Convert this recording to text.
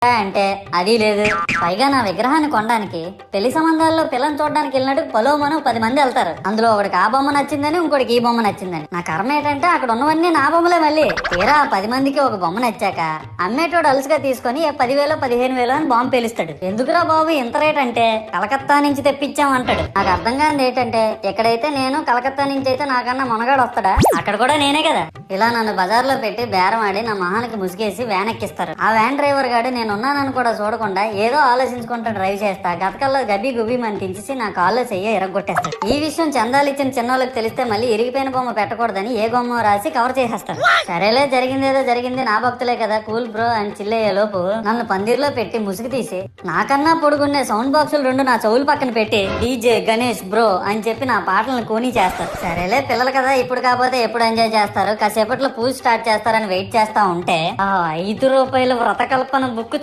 అంటే అది లేదు. పైగా నా విగ్రహాన్ని కొనడానికి పెళ్లి సంబంధాల్లో పిల్లని చూడడానికి వెళ్ళినట్టు పలోమను 10 మంది వెళ్తారు. అందులో ఒకడికి ఆ బొమ్మ నచ్చిందని, ఇంకోటికి ఈ బొమ్మ నచ్చిందని. నా కర్మ ఏంటంటే అక్కడ ఉన్నవన్నీ నా బొమ్మలే. మళ్ళీ తీరా 10 మందికి ఒక బొమ్మ నచ్చాక అమ్మేటోడు అలుసుగా తీసుకొని 10,000 15,000 అని బాంబు పేలుస్తాడు. ఎందుకురా బాబు ఇంత రేట్ అంటే కలకత్తా నుంచి తెప్పించామంటాడు. నాకు అర్థం కానిది ఏంటంటే ఎక్కడైతే నేను కలకత్తా నుంచి అయితే నాకన్నా మొనగాడు వస్తాడా, అక్కడ కూడా నేనే కదా. ఇలా నన్ను బజార్లో పెట్టి బేరం ఆడి నా మొహానికి ముసుగేసి వ్యాన్ ఎక్కిస్తారు. ఆ వ్యాన్ డ్రైవర్ గాడు నేనున్నానని కూడా చూడకుండా ఏదో ఆలోచించుకుంటూ డ్రైవ్ చేస్తా గతకల్లో గబ్బి గుబ్బి అని తించేసి నా కాల్లో చెయ్యి ఎరగొట్టేస్తాడు. ఈ విషయం చందాలు ఇచ్చిన చిన్నోళ్ళకి తెలిస్తే మళ్ళీ ఇరిగిపోయిన బొమ్మ పెట్టకూడదని ఏ బొమ్మ రాసి కవర్ చేసేస్తాడు. సరేలే జరిగిందేదో జరిగింది, నా భక్తులే కదా, కూల్ బ్రో అని చిల్లయ్యే లోపు నన్ను పందిర్లో పెట్టి ముసుగు తీసి నాకన్నా పొడుగున్నే సౌండ్ బాక్సులు 2 నా చెవుల పక్కన పెట్టి డీజే గణేష్ బ్రో అని చెప్పి నా పాటలను కూని చేస్తారు. సరేలే పిల్లలు కదా, ఇప్పుడు కాకపోతే ఎప్పుడు ఎంజాయ్ చేస్తారు, కాసేపట్లో పూజ స్టార్ట్ చేస్తారని వెయిట్ చేస్తా ఉంటే 5 రూపాయల వ్రతకల్పన బుక్